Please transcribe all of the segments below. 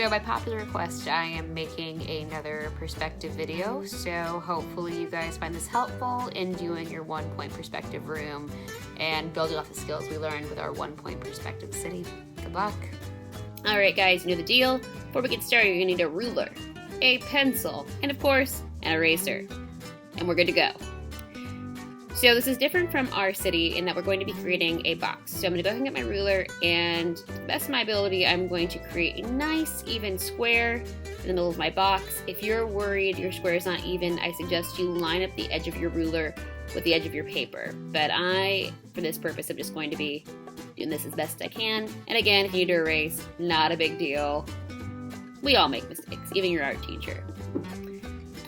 So by popular request, I am making another perspective video, so hopefully you guys find this helpful in doing your 1-point perspective room and building off the skills we learned with our 1-point perspective city. Good luck. Alright guys, you know the deal. Before we get started, you're going to need a ruler, a pencil, and of course, an eraser. And we're good to go. So this is different from our city in that we're going to be creating a box. So I'm going to go ahead and get my ruler, and to the best of my ability, I'm going to create a nice even square in the middle of my box. If you're worried your square is not even, I suggest you line up the edge of your ruler with the edge of your paper. But for this purpose, I'm just going to be doing this as best I can. And again, if you need to erase, not a big deal. We all make mistakes, even your art teacher.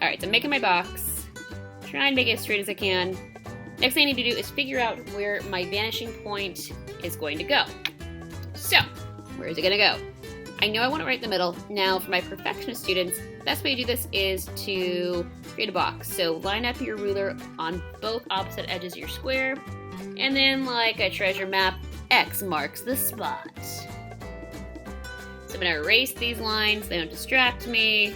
Alright, so I'm making my box. Try and make it as straight as I can. Next thing I need to do is figure out where my vanishing point is going to go. So, where is it going to go? I know I want it right in the middle. Now, for my perfectionist students, the best way to do this is to create a box. So, line up your ruler on both opposite edges of your square, and then, like a treasure map, X marks the spot. So I'm going to erase these lines, they don't distract me.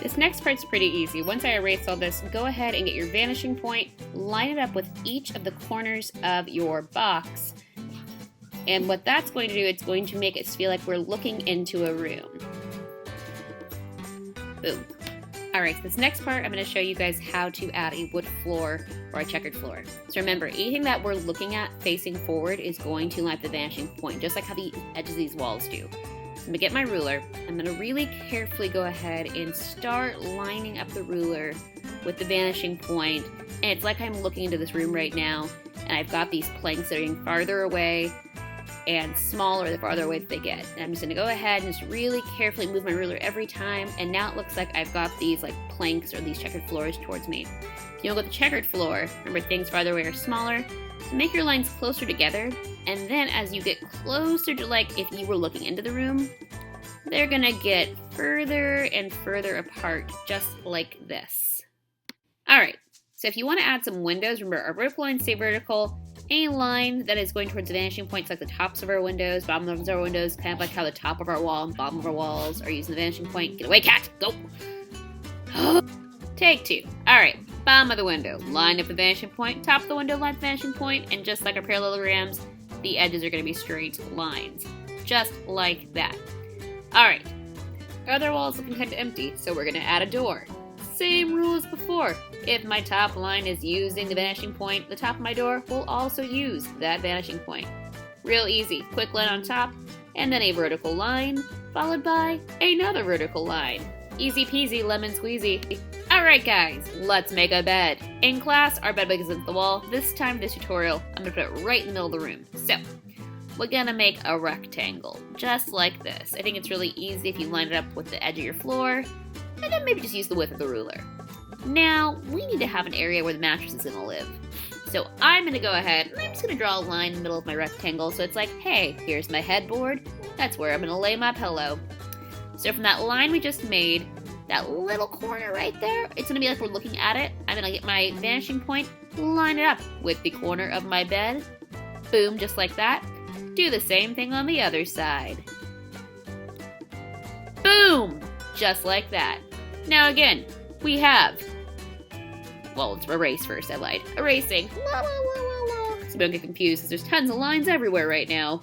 This next part's pretty easy. Once I erase all this, go ahead and get your vanishing point, line it up with each of the corners of your box. And what that's going to do, it's going to make us feel like we're looking into a room. Boom. Alright, so this next part, I'm going to show you guys how to add a wood floor or a checkered floor. So remember, anything that we're looking at facing forward is going to line up the vanishing point, just like how the edges of these walls do. I'm going to get my ruler. I'm going to really carefully go ahead and start lining up the ruler with the vanishing point. And it's like I'm looking into this room right now, and I've got these planks that are getting farther away and smaller the farther away that they get. And I'm just going to go ahead and just really carefully move my ruler every time. And now it looks like I've got these like planks or these checkered floors towards me. If you don't go with the checkered floor, remember things farther away are smaller. So make your lines closer together, and then as you get closer to like if you were looking into the room, they're gonna get further and further apart, just like this. Alright, so if you want to add some windows, remember our vertical lines stay vertical. Any line that is going towards the vanishing points, like the tops of our windows, bottom of our windows, kind of like how the top of our wall and bottom of our walls are using the vanishing point. Get away, cat! Go! Take two. Alright, bottom of the window, line up the vanishing point, top of the window, line up the vanishing point, and just like our parallelograms, the edges are going to be straight lines. Just like that. Alright, our other wall is looking kind of empty, so we're going to add a door. Same rule as before. If my top line is using the vanishing point, the top of my door will also use that vanishing point. Real easy. Quick line on top, and then a vertical line, followed by another vertical line. Easy peasy, lemon squeezy. Alright guys, let's make a bed. In class, our bed is against the wall. This time, this tutorial, I'm going to put it right in the middle of the room. So, we're going to make a rectangle, just like this. I think it's really easy if you line it up with the edge of your floor, and then maybe just use the width of the ruler. Now, we need to have an area where the mattress is going to live. So I'm going to go ahead, and I'm just going to draw a line in the middle of my rectangle, so it's like, hey, here's my headboard, that's where I'm going to lay my pillow. So from that line we just made, that little corner right there, it's going to be like we're looking at it. I'm going to get my vanishing point, line it up with the corner of my bed. Boom, just like that. Do the same thing on the other side. Boom! Just like that. Now again, we have... Well, let's erase first, I lied. Erasing. La, la, la, la, la. So don't get confused, because there's tons of lines everywhere right now.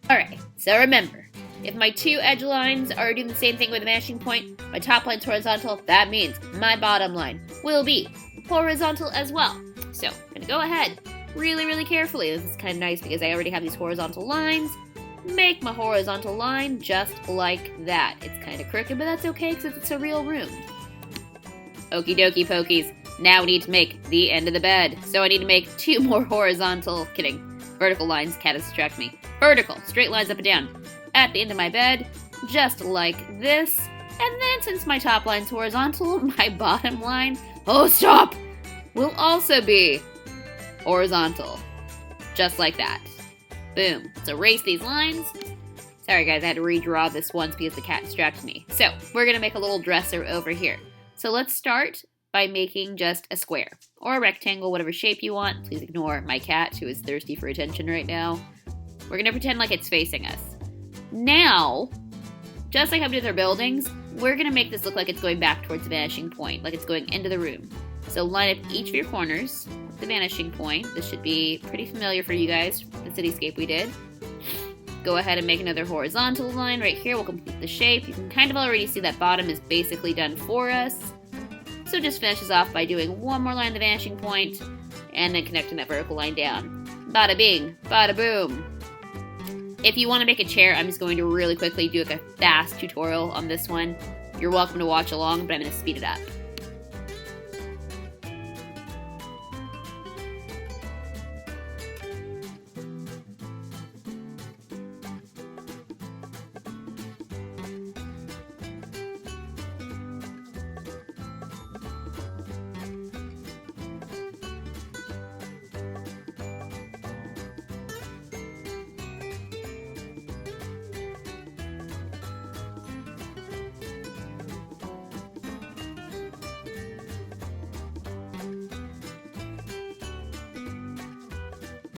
Alright, so remember, if my two edge lines are doing the same thing with the vanishing point, my top line's horizontal, that means my bottom line will be horizontal as well. So, I'm going to go ahead really, really carefully. This is kind of nice because I already have these horizontal lines. Make my horizontal line just like that. It's kind of crooked, but that's okay because it's a real room. Okie dokie pokies. Now we need to make the end of the bed. So I need to make two more vertical lines. Cat distract me. Vertical, straight lines up and down. At the end of my bed, just like this. And then since my top line's horizontal, my bottom line, will also be horizontal. Just like that. Boom. Let's erase these lines. Sorry guys, I had to redraw this once because the cat distracted me. So, we're going to make a little dresser over here. So let's start by making just a square. Or a rectangle, whatever shape you want. Please ignore my cat, who is thirsty for attention right now. We're going to pretend like it's facing us. Now, just like how we did with our buildings, we're going to make this look like it's going back towards the vanishing point, like it's going into the room. So line up each of your corners with the vanishing point. This should be pretty familiar for you guys, the cityscape we did. Go ahead and make another horizontal line right here. We'll complete the shape. You can kind of already see that bottom is basically done for us. So just finish this off by doing one more line at the vanishing point and then connecting that vertical line down. Bada bing, bada boom. If you want to make a chair, I'm just going to really quickly do like a fast tutorial on this one. You're welcome to watch along, but I'm going to speed it up.